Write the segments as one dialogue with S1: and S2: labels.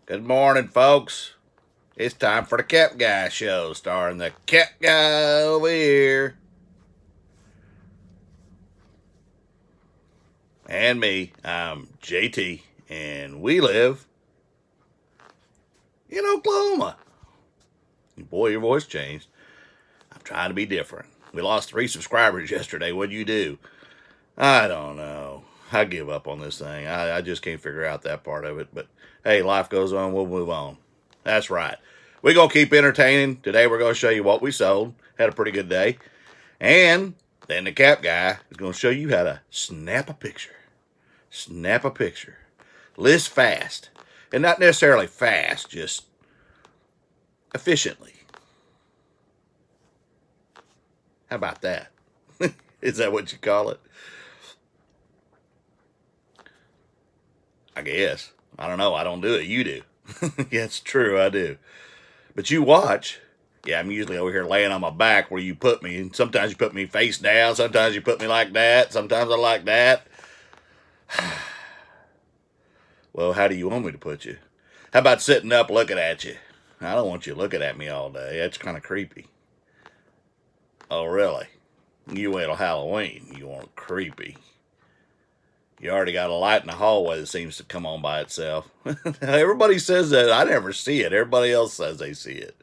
S1: Good morning, folks. It's time for the Cap Guy show, starring the Cap Guy over here. And me, I'm JT, and we live in Oklahoma. Boy, your voice changed. I'm trying to be different. We lost 3 subscribers yesterday. What'd you do? I don't know. I give up on this thing. I just can't figure out that part of it. But hey, life goes on. We'll move on. That's right. We're going to keep entertaining. Today we're going to show you what we sold. Had a pretty good day. And then the Cap Guy is going to show you how to snap a picture. Snap a picture. List fast. And not necessarily fast, just efficiently. How about that? Is that what you call it? I guess. I don't know. I don't do it. You do. Yeah, it's true. I do. But you watch. Yeah, I'm usually over here laying on my back where you put me. And sometimes you put me face down. Sometimes you put me like that. Sometimes I like that. Well, how do you want me to put you? How about sitting up looking at you? I don't want you looking at me all day. That's kind of creepy. Oh, really? You wait till Halloween. You want creepy. You already got a light in the hallway that seems to come on by itself. Everybody says that. I never see it. Everybody else says they see it.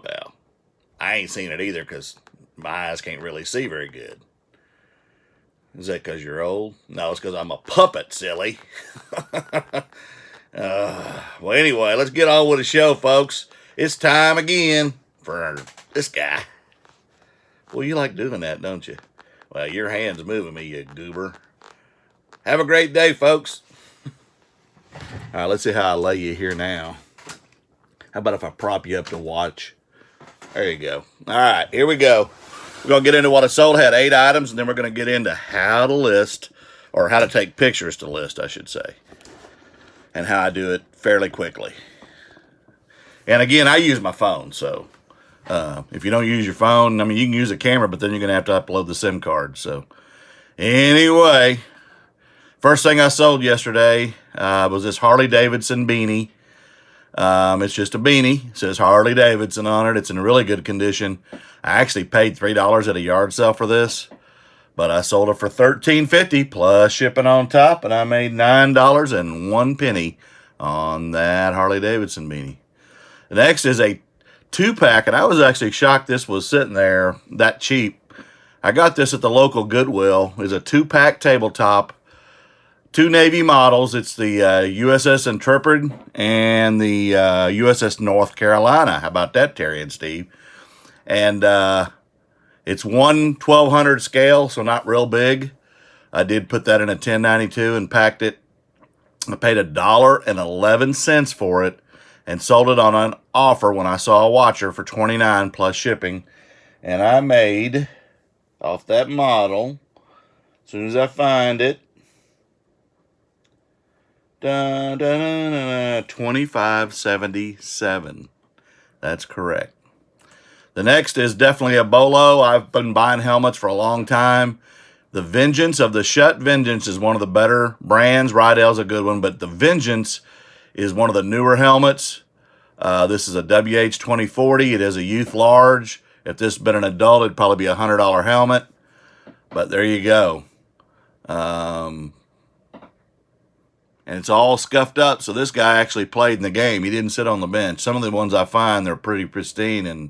S1: Well, I ain't seen it either because my eyes can't really see very good. Is that because you're old? No, it's because I'm a puppet, silly. Well, anyway, let's get on with the show, folks. It's time again for this guy. Well, you like doing that, don't you? Well, your hand's moving me, you goober. Have a great day, folks. All right, let's see how I lay you here now. How about if I prop you up to watch? There you go. All right, here we go. We're going to get into what I sold. I had 8 items, and then we're going to get into how to list, or how to take pictures to list, I should say, and how I do it fairly quickly. And again, I use my phone, so if you don't use your phone, I mean, you can use a camera, but then you're going to have to upload the SIM card. So anyway, first thing I sold yesterday was this Harley Davidson beanie. It's just a beanie. It says Harley Davidson on it. It's in really good condition. I actually paid $3 at a yard sale for this, but I sold it for $13.50 plus shipping on top, and I made $9.01 on that Harley Davidson beanie. The next is a 2-pack, and I was actually shocked this was sitting there that cheap. I got this at the local Goodwill. It's a 2-pack tabletop. 2 Navy models. It's the USS Intrepid and the USS North Carolina. How about that, Terry and Steve? And it's 1/1200 scale, so not real big. I did put that in a 1092 and packed it. I paid $1.11 for it and sold it on an offer when I saw a watcher for $29 plus shipping. And I made, off that model, as soon as I find it, $25.77. That's correct. The next is definitely a bolo. I've been buying helmets for a long time. The Vengeance of the Shutt Vengeance is one of the better brands. Rydell's a good one, but the Vengeance is one of the newer helmets. This is a WH-2040. It is a youth large. If this had been an adult, it'd probably be a $100 helmet. But there you go. And it's all scuffed up, so this guy actually played in the game. He didn't sit on the bench. Some of the ones I find, they're pretty pristine, and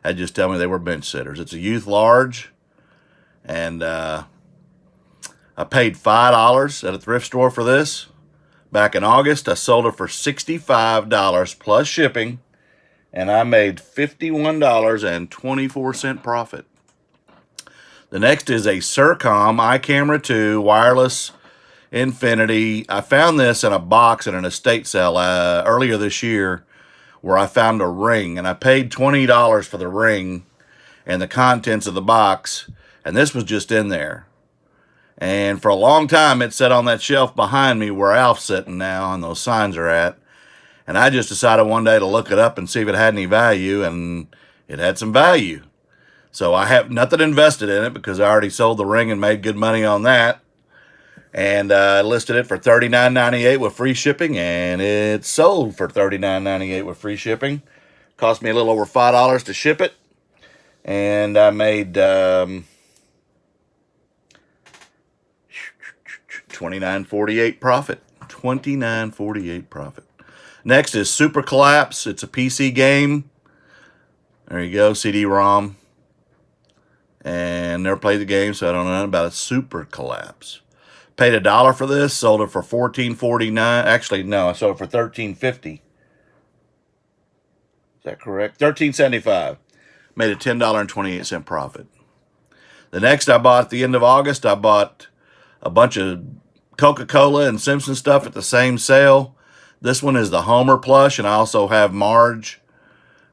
S1: they just tell me they were bench sitters. It's a youth large, and I paid $5 at a thrift store for this. Back in August, I sold it for $65 plus shipping, and I made $51.24 profit. The next is a Surcom iCamera 2 wireless Infinity. I found this in a box at an estate sale earlier this year where I found a ring, and I paid $20 for the ring and the contents of the box, and this was just in there. And for a long time, it sat on that shelf behind me where Alf's sitting now and those signs are at. And I just decided one day to look it up and see if it had any value, and it had some value. So I have nothing invested in it because I already sold the ring and made good money on that. And I listed it for $39.98 with free shipping, and it sold for $39.98 with free shipping. Cost me a little over $5 to ship it, and I made $29.48 profit. $29.48 profit. Next is Super Collapse. It's a PC game. There you go, CD-ROM. And never played the game, so I don't know nothing about a Super Collapse. Paid $1 for this, sold it for $14.49. Actually, no, I sold it for $13.50. Is that correct? $13.75. Made a $10.28 profit. The next I bought at the end of August, I bought a bunch of Coca-Cola and Simpson stuff at the same sale. This one is the Homer plush, and I also have Marge.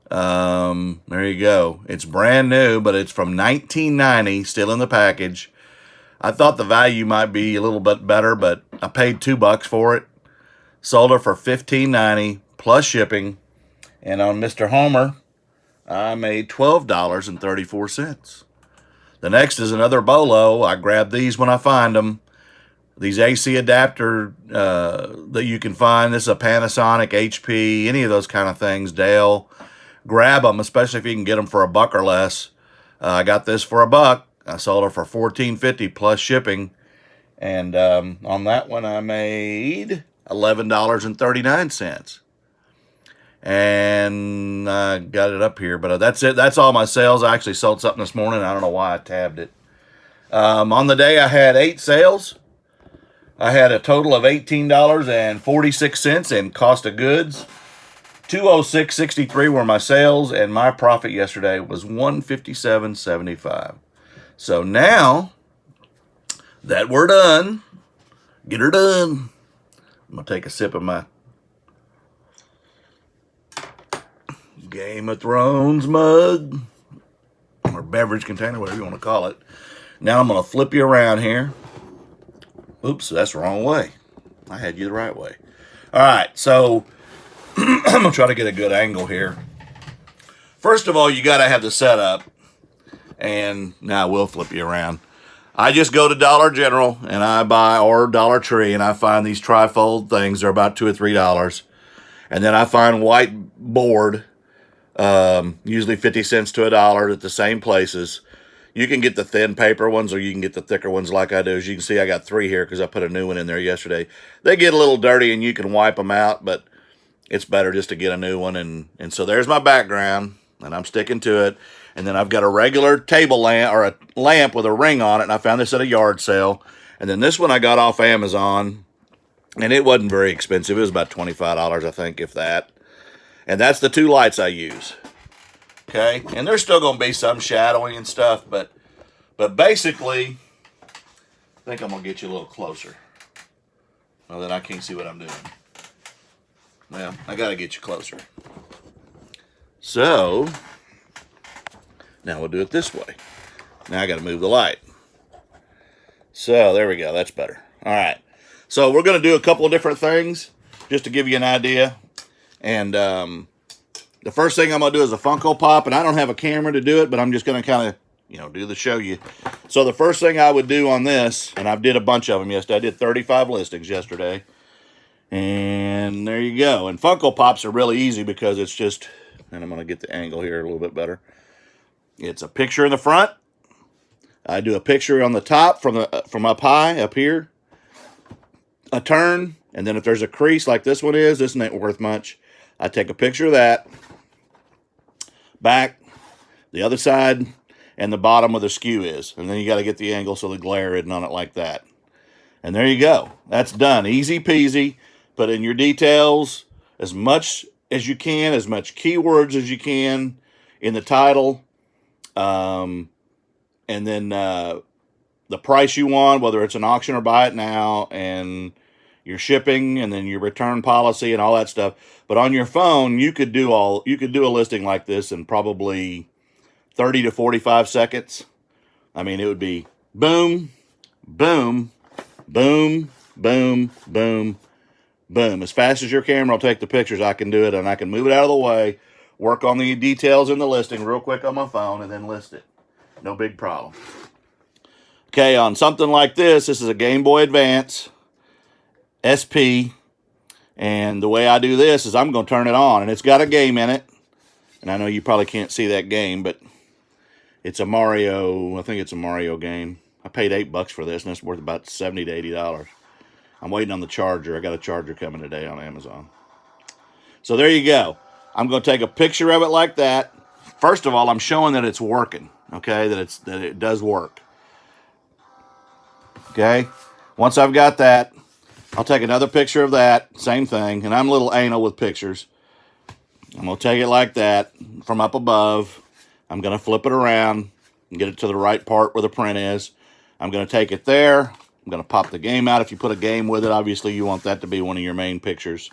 S1: There you go. It's brand new, but it's from 1990, still in the package. I thought the value might be a little bit better, but I paid $2 for it. Sold it for $15.90 plus shipping. And on Mr. Homer, I made $12.34. The next is another Bolo. I grab these when I find them. These AC adapter that you can find. This is a Panasonic, HP, any of those kind of things. Dell. Grab them, especially if you can get them for $1 or less. I got this for $1. I sold it for $14.50 plus shipping. And on that one, I made $11.39. And I got it up here, but that's it. That's all my sales. I actually sold something this morning. I don't know why I tabbed it. On the day, I had 8 sales. I had a total of $18.46 in cost of goods. $206.63 were my sales, and my profit yesterday was $157.75. So now that we're done, get her done. I'm going to take a sip of my Game of Thrones mug, or beverage container, whatever you want to call it. Now I'm going to flip you around here. Oops, that's the wrong way. I had you the right way. All right, so I'm going to try to get a good angle here. First of all, you got to have the setup. And now I will flip you around. I just go to Dollar General and I buy, or Dollar Tree, and I find these trifold things. They're about $2 or $3. And then I find white board, usually 50 cents to $1 at the same places. You can get the thin paper ones, or you can get the thicker ones like I do. As you can see, I got 3 here because I put a new one in there yesterday. They get a little dirty and you can wipe them out, but it's better just to get a new one. And so there's my background, and I'm sticking to it. And then I've got a regular table lamp, or a lamp with a ring on it, and I found this at a yard sale. And then this one I got off Amazon, and it wasn't very expensive. It was about $25, I think, if that. And that's the 2 lights I use. Okay? And there's still going to be some shadowing and stuff, but basically, I think I'm going to get you a little closer. Well, then I can't see what I'm doing. Well, I got to get you closer. So now we'll do it this way. Now I got to move the light. So there we go. That's better. All right. So we're going to do a couple of different things just to give you an idea. And the first thing I'm going to do is a Funko Pop. And I don't have a camera to do it, but I'm just going to kind of, do the show you. So the first thing I would do on this, and I did a bunch of them yesterday. I did 35 listings yesterday. And there you go. And Funko Pops are really easy because it's just, and I'm going to get the angle here a little bit better. It's a picture in the front. I do a picture on the top from up high, up here. A turn, and then if there's a crease like this one is, this ain't worth much. I take a picture of that. Back, the other side, and the bottom where the skew is. And then you got to get the angle so the glare isn't on it like that. And there you go. That's done. Easy peasy. Put in your details as much as you can, as much keywords as you can in the title. And then the price you want, whether it's an auction or buy it now, and your shipping, and then your return policy and all that stuff. But on your phone, you could do a listing like this in probably 30 to 45 seconds. I mean, it would be boom, boom, boom, boom, boom, boom. As fast as your camera will take the pictures, I can do it, and I can move it out of the way, work on the details in the listing real quick on my phone, and then list it. No big problem. Okay, on something like this is a Game Boy Advance SP. And the way I do this is I'm going to turn it on. And it's got a game in it. And I know you probably can't see that game, but it's a Mario. I think it's a Mario game. I paid $8 for this, and it's worth about $70 to $80. I'm waiting on the charger. I got a charger coming today on Amazon. So there you go. I'm going to take a picture of it like that. First of all, I'm showing that it's working. Okay, that it does work. Okay, once I've got that, I'll take another picture of that, same thing, and I'm a little anal with pictures. I'm going to take it like that from up above. I'm going to flip it around and get it to the right part where the print is. I'm going to take it there. I'm going to pop the game out. If you put a game with it, obviously you want that to be one of your main pictures.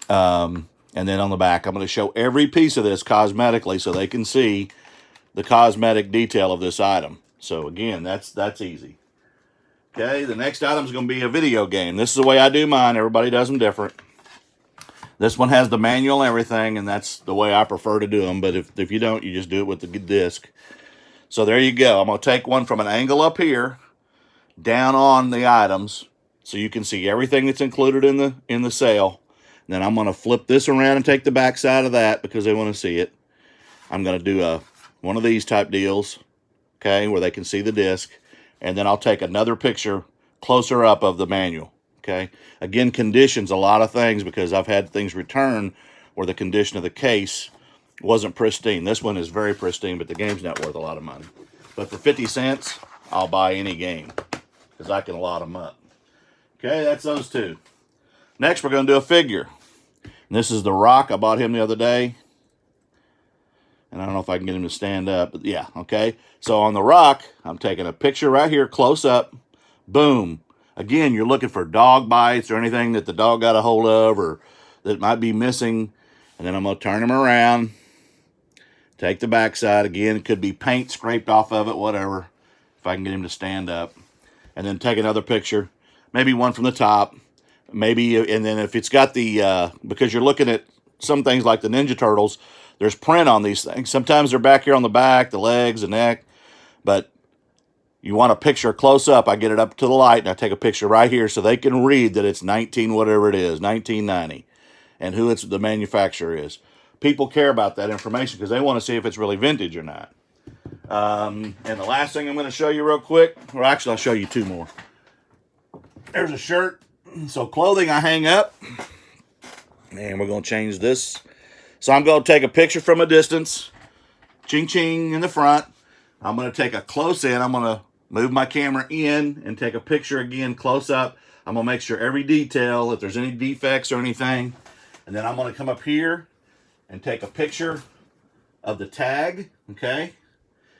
S1: And then on the back, I'm going to show every piece of this cosmetically so they can see the cosmetic detail of this item. So again, that's easy. Okay, the next item is going to be a video game. This is the way I do mine. Everybody does them different. This one has the manual and everything, and that's the way I prefer to do them. But if you don't, you just do it with the disc. So there you go. I'm going to take one from an angle up here, down on the items, so you can see everything that's included in the sale. And then I'm going to flip this around and take the back side of that because they want to see it. I'm going to do one of these type deals, okay, where they can see the disc. And then I'll take another picture closer up of the manual, okay? Again, conditions a lot of things because I've had things returned where the condition of the case wasn't pristine. This one is very pristine, but the game's not worth a lot of money. But for 50 cents, I'll buy any game because I can lot them up. Okay, that's those two. Next, we're going to do a figure. And this is The Rock. I bought him the other day. And I don't know if I can get him to stand up, but yeah, okay. So on The Rock, I'm taking a picture right here, close up, boom. Again, you're looking for dog bites or anything that the dog got a hold of or that might be missing. And then I'm going to turn him around, take the backside. Again, it could be paint scraped off of it, whatever, if I can get him to stand up. And then take another picture, maybe one from the top, maybe, and then if it's got the, because you're looking at some things like the Ninja Turtles, there's print on these things. Sometimes they're back here on the back, the legs, the neck. But you want a picture close up. I get it up to the light, and I take a picture right here so they can read that it's 1990, and who the manufacturer is. People care about that information because they want to see if it's really vintage or not. And the last thing I'm going to show you real quick, or actually I'll show you two more. There's a shirt. So clothing I hang up, and we're going to change this. So I'm going to take a picture from a distance, ching-ching in the front. I'm going to take a close in. I'm going to move my camera in and take a picture again close up. I'm going to make sure every detail, if there's any defects or anything. And then I'm going to come up here and take a picture of the tag, okay?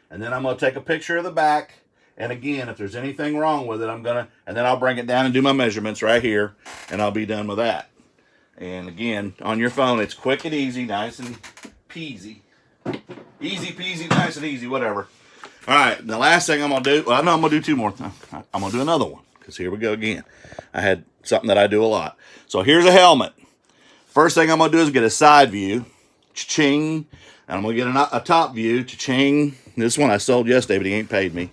S1: And then I'm going to take a picture of the back. And again, if there's anything wrong with it, and then I'll bring it down and do my measurements right here, and I'll be done with that. And again, on your phone, it's quick and easy, nice and peasy. Easy peasy, nice and easy, whatever. All right, the last thing I'm going to do, well, I know I'm going to do two more things. I'm going to do another one, because here we go again. I had something that I do a lot. So here's a helmet. First thing I'm going to do is get a side view, cha-ching, and I'm going to get a top view, cha-ching. This one I sold yesterday, but he ain't paid me.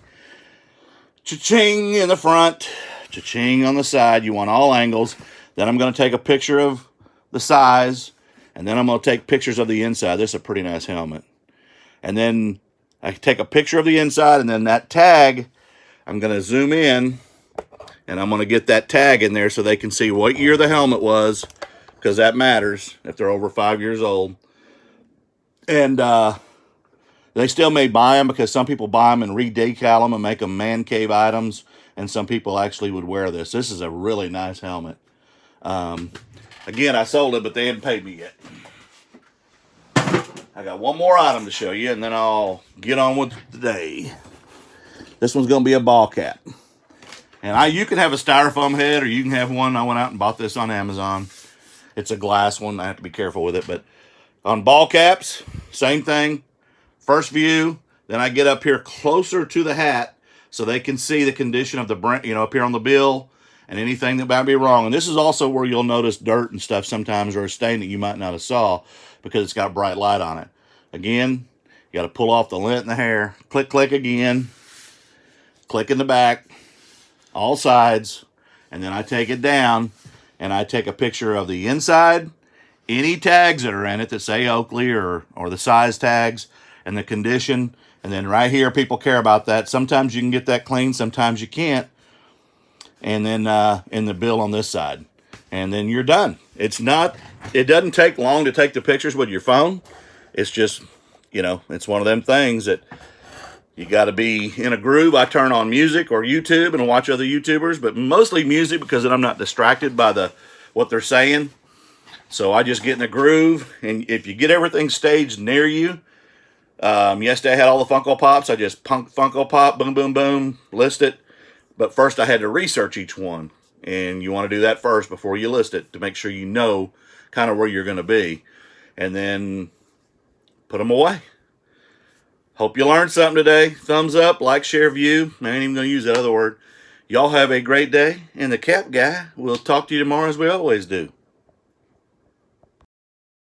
S1: Cha-ching in the front, cha-ching on the side. You want all angles. Then I'm going to take a picture of the size, and then I'm going to take pictures of the inside. This is a pretty nice helmet. And then I take a picture of the inside, and then that tag, I'm going to zoom in, and I'm going to get that tag in there so they can see what year the helmet was, because that matters if they're over 5 years old. And they still may buy them because some people buy them and re-decal them and make them man cave items, and some people actually would wear this. This is a really nice helmet. Again, I sold it, but they hadn't paid me yet. I got one more item to show you, and then I'll get on with the day. This one's going to be a ball cap. And you can have a styrofoam head, or you can have one. I went out and bought this on Amazon. It's a glass one. I have to be careful with it. But on ball caps, same thing. First view, then I get up here closer to the hat so they can see the condition of the brand, up here on the bill, and anything that might be wrong. And this is also where you'll notice dirt and stuff sometimes, or a stain that you might not have saw because it's got bright light on it. Again, you got to pull off the lint in the hair. Click, click again. click in the back, all sides, and then I take it down and I take a picture of the inside, any tags that are in it that say Oakley or the size tags and the condition. And then right here, people care about that. Sometimes you can get that clean, sometimes you can't. And then in the bill on this side. And then you're done. It doesn't take long to take the pictures with your phone. It's just, it's one of them things that you got to be in a groove. I turn on music or YouTube and watch other YouTubers, but mostly music because then I'm not distracted by what they're saying. So I just get in a groove, and if you get everything staged near you, yesterday I had all the Funko Pops. I just Funko Pop, boom, boom, boom, list it. But first I had to research each one, and you want to do that first before you list it to make sure you know kind of where you're going to be, and then put them away. Hope you learned something today. Thumbs up, like, share, view. I ain't even going to use that other word. Y'all have a great day, and the Cap Guy will talk to you tomorrow as we always do.